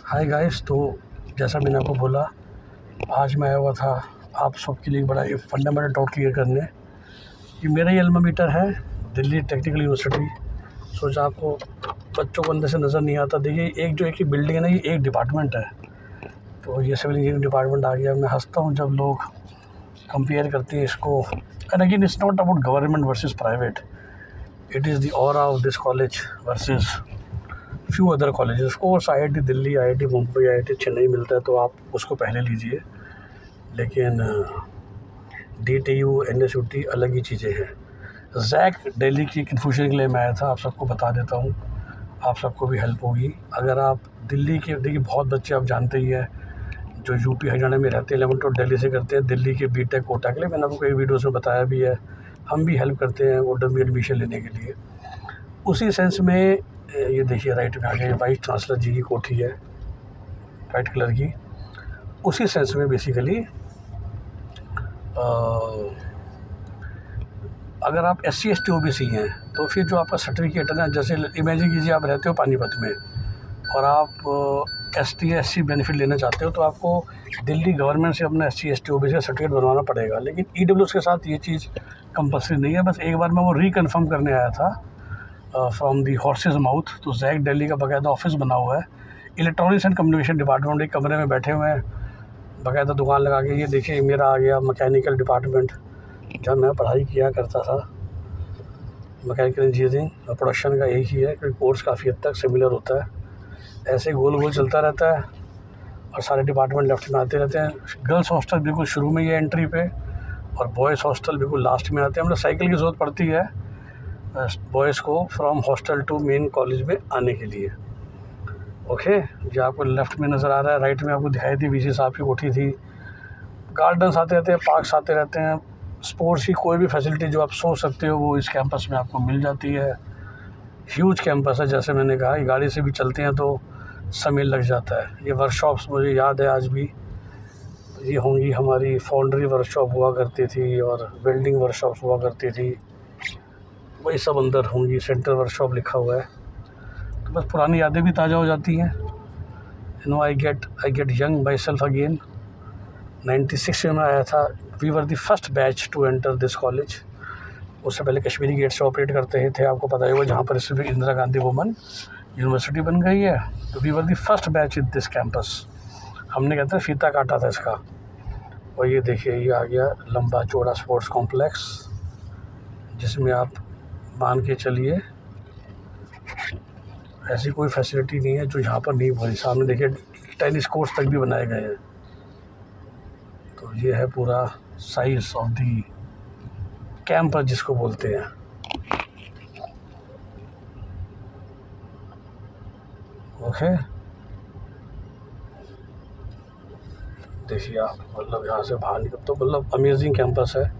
Hi guys. तो जैसा मैंने आपको बोला, आज मैं आया हुआ था आप सबके लिए बड़ा एक फंडामेंटल डाउट क्लियर करने। ये मेरा ही अल्मा मीटर है, दिल्ली टेक्निकल यूनिवर्सिटी। सोचा आपको बच्चों को अंदर से नज़र नहीं आता। देखिए, एक ही बिल्डिंग है ना, ये एक डिपार्टमेंट है। तो ये सिविल इंजीनियरिंग डिपार्टमेंट आ गया। मैं हंसता हूँ जब लोग कंपेयर करते हैं इसको। And again, it's not about government versus private, it is the aura of this college versus few other colleges. Of course IIT Delhi, IIT Mumbai, IIT Chennai मिलता है तो आप उसको पहले लीजिए, लेकिन DTU NSUT अलग ही चीज़ें हैं। जैक दिल्ली की कन्फ्यूजन के लिए मैं आया था, आप सबको बता देता हूँ, आप सबको भी हेल्प होगी। अगर आप दिल्ली के, देखिए बहुत बच्चे आप जानते ही हैं जो यूपी हरियाणा में रहते हैं, 11 to दिल्ली से करते हैं दिल्ली के BTech कोटा के लिए। मैंने आपको कई वीडियोज़ में बताया भी है, हम भी हेल्प करते हैं वो एडमिशन लेने के लिए। उसी सेंस में ये देखिए राइट में आ गया, वाइस चांसलर जी की कोठी है वाइट कलर की। उसी सेंस में बेसिकली अगर आप SC ST OBC हैं तो फिर जो आपका सर्टिफिकेट है ना, जैसे इमेजिन कीजिए आप रहते हो पानीपत में और आप ST SC बेनिफिट लेना चाहते हो तो आपको दिल्ली गवर्नमेंट से अपना SC ST OBC का सर्टिफिकेट बनवाना पड़ेगा। लेकिन EWS के साथ ये चीज़ कंपल्सरी नहीं है। बस एक बार मैं वो रिकन्फर्म करने आया था फ्रॉम दी हॉर्सेज माउथ। तो जैक दिल्ली का बाकायदा ऑफिस बना हुआ है, इलेक्ट्रॉनिक्स एंड कम्युनिकेशन डिपार्टमेंट एक कमरे में बैठे हुए हैं, बाकायदा दुकान लगा के। ये देखिए मेरा आ गया मैकेनिकल डिपार्टमेंट, जब मैं पढ़ाई किया करता था मैकेनिकल इंजीनियरिंग और प्रोडक्शन का एक ही है, क्योंकि कोर्स काफ़ी हद तक सिमिलर होता है। ऐसे गोल गोल चलता रहता है और सारे डिपार्टमेंट लेफ्ट में आते रहते हैं। गर्ल्स हॉस्टल बिल्कुल शुरू में ही है एंट्री पे, और बॉयज़ हॉस्टल बिल्कुल लास्ट में आते हैं। मतलब साइकिल की ज़रूरत पड़ती है बॉयज़ को from hostel to main college में आने के लिए। ओके, जो आपको लेफ़्ट में नज़र आ रहा है, राइट में आपको दिखाई थी VC साहब की कोठी थी। गार्डन्स आते रहते हैं, पार्क्स आते रहते हैं, स्पोर्ट्स की कोई भी फैसिलिटी जो आप सोच सकते हो वो इस कैंपस में आपको मिल जाती है। ह्यूज कैंपस है, जैसे मैंने कहा, गाड़ी से भी चलते हैं तो समय लग जाता है। ये वर्कशॉप्स मुझे याद है आज भी, ये होंगी हमारी फाउंड्री वर्कशॉप हुआ करती थी और वेल्डिंग वर्कशॉप्स हुआ करती थी, वही सब अंदर होंगी। सेंट्रल वर्कशॉप लिखा हुआ है, तो बस पुरानी यादें भी ताज़ा हो जाती हैं। I get young by self again. 96 में मैं आया था। We were the first batch to enter this college. उससे पहले कश्मीरी गेट से ऑपरेट करते थे, आपको पता ही होगा, जहाँ पर इस इंदिरा गांधी वुमेन यूनिवर्सिटी बन गई है। तो we were the first batch in this campus. हमने कहते हैं फीता काटा था इसका। और ये देखिए, ये आ गया लंबा चौड़ा स्पोर्ट्स कॉम्प्लेक्स, जिसमें आप मान के चलिए ऐसी कोई फैसिलिटी नहीं है जो यहाँ पर नहीं बनी। सामने देखिए टेनिस कोर्ट्स तक भी बनाए गए हैं। तो ये है पूरा साइज ऑफ दी कैंपस जिसको बोलते हैं। ओके, देखिए आप, मतलब यहाँ से बाहर निकल तो मतलब अमेजिंग कैंपस है।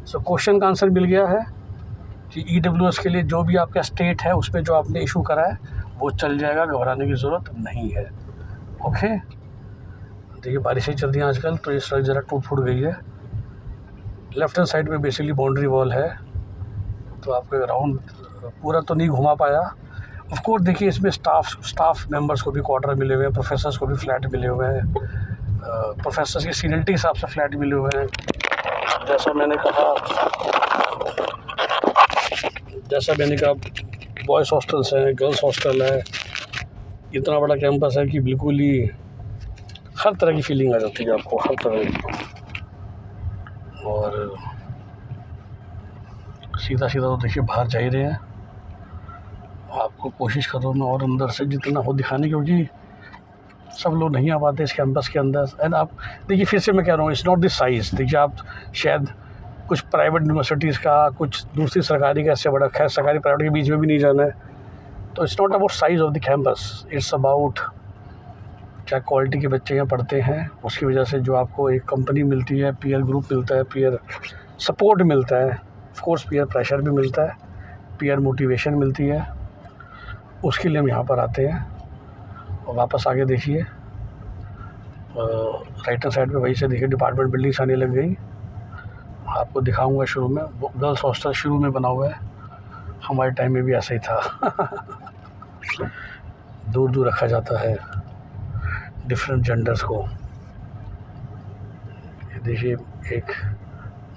सो क्वेश्चन का आंसर मिल गया है कि EWS के लिए जो भी आपका स्टेट है उसमें जो आपने इशू करा है वो चल जाएगा, घबराने की ज़रूरत नहीं है। ओके, देखिए बारिशें चल रही हैं आजकल, तो ये सड़क ज़रा टूट फूट गई है। लेफ्ट हैंड साइड में बेसिकली बाउंड्री वॉल है, तो आपको राउंड पूरा तो नहीं घुमा पाया। ऑफ कोर्स देखिए इसमें स्टाफ मेंबर्स को भी क्वार्टर मिले हुए हैं, प्रोफेसर्स को भी फ्लैट मिले हुए हैं, प्रोफेसर्स की सीनियरिटी के हिसाब से फ्लैट मिले हुए हैं। जैसा मैंने कहा बॉयज़ हॉस्टल्स हैं, गर्ल्स हॉस्टल है। इतना बड़ा कैंपस है कि बिल्कुल ही हर तरह की फीलिंग आ जाती है आपको, हर तरह की। और सीधा तो देखिए बाहर जा ही रहे हैं। आपको कोशिश करो मैं और अंदर से जितना हो दिखाने, क्योंकि सब लोग नहीं आ पाते इस कैंपस के अंदर। एंड आप देखिए, फिर से मैं कह रहा हूँ, इट्स नॉट दिस साइज़। देखिए आप शायद कुछ प्राइवेट यूनिवर्सिटीज़ का, कुछ दूसरी सरकारी का ऐसे बड़ा, खैर सरकारी प्राइवेट के बीच में भी नहीं जाना है। तो it's not about size of the campus, it's about क्या क्वालिटी के बच्चे यहाँ पढ़ते हैं। उसकी वजह से जो आपको एक कंपनी मिलती है, पीयर ग्रुप मिलता है, पीयर सपोर्ट मिलता है, ऑफ कोर्स पीयर प्रेशर भी मिलता है, पीयर मोटिवेशन मिलती है। उसके लिए हम यहाँ पर आते हैं। और वापस आगे देखिए, राइट हैंड साइड पे वहीं से देखिए डिपार्टमेंट बिल्डिंग्स आने लग गई। आपको दिखाऊंगा शुरू में, गर्ल्स हॉस्टल शुरू में बना हुआ है, हमारे टाइम में भी ऐसा ही था। दूर दूर रखा जाता है। डिफरेंट जेंडर्स को। देखिए एक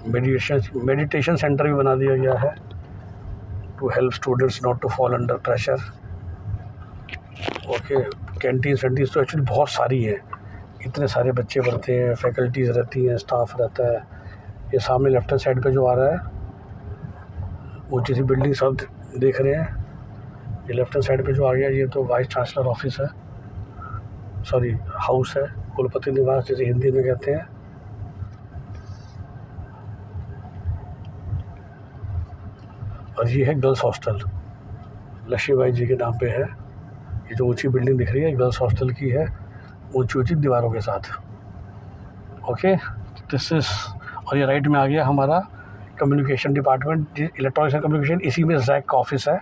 मेडिटेशन सेंटर भी बना दिया गया है to help students not to fall under pressure. Okay, canteen सेंटीन्स तो एक्चुअली बहुत सारी है, इतने सारे बच्चे पढ़ते हैं, फैकल्टीज़ रहती हैं, स्टाफ रहता है। ये सामने लेफ्ट हैंड साइड पे जो आ रहा है ऊँची सी बिल्डिंग सब देख रहे हैं, ये लेफ्ट हैंड साइड पे जो आ गया ये तो वाइस चांसलर ऑफिस है, सॉरी हाउस है, कुलपति निवास जैसे हिंदी में कहते हैं। और ये है गर्ल्स हॉस्टल, लक्ष्मीबाई जी के नाम पे है। ये जो ऊंची बिल्डिंग दिख रही है गर्ल्स हॉस्टल की है, ऊंची ऊंची दीवारों के साथ। ओके, दिस इज़, और ये राइट में आ गया हमारा communication department, electronics and communication. इसी में जैक का ऑफिस है,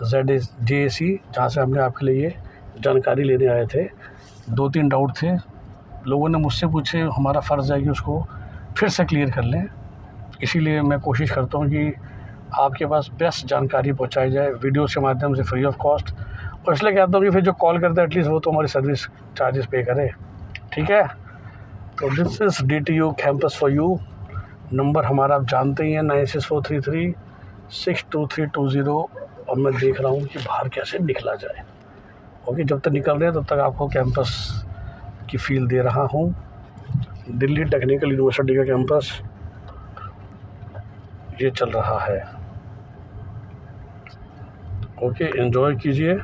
ZJAC, जहाँ से हमने आपके लिए जानकारी लेने आए थे। 2-3 डाउट थे, लोगों ने मुझसे पूछे, हमारा फ़र्ज़ है कि उसको फिर से क्लियर कर लें। इसीलिए मैं कोशिश करता हूँ कि आपके पास बेस्ट जानकारी पहुँचाई जाए वीडियोज़ के माध्यम से फ्री ऑफ कॉस्ट। और इसलिए कहता हूँ कि फिर जो कॉल करते हैं एटलीस्ट वो तो हमारी सर्विस चार्जेस पे करे, ठीक है। तो this is DTU campus for you. Number हमारा आप जानते ही हैं 9643362320। और मैं देख रहा हूँ कि बाहर कैसे निकला जाए। ओके, जब तक निकल रहे हैं तब तक आपको कैंपस की फील दे रहा हूँ। दिल्ली टेक्निकल यूनिवर्सिटी का कैंपस ये चल रहा है। ओके, एंजॉय कीजिए,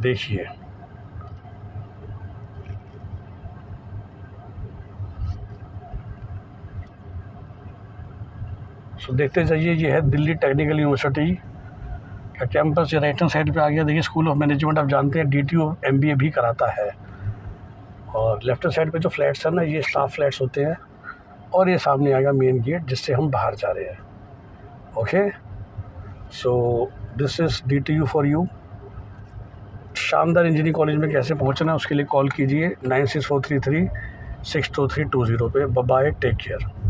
देखिए। सो देखते जाइए, ये है दिल्ली टेक्निकल यूनिवर्सिटी का कैंपस। ये राइट हैंड साइड पे आ गया। देखिए स्कूल ऑफ मैनेजमेंट आप जानते हैं, DTU MBA भी कराता है। और लेफ्ट हैंड साइड पे जो फ्लैट्स हैं ना, ये स्टाफ फ्लैट्स होते हैं। और ये सामने आ गया मेन गेट जिससे हम बाहर जा रहे हैं। Okay, so this is DTU for you. शानदार इंजीनियरिंग कॉलेज में कैसे पहुंचना है उसके लिए कॉल कीजिए 9643362320 पे। Bye, take care.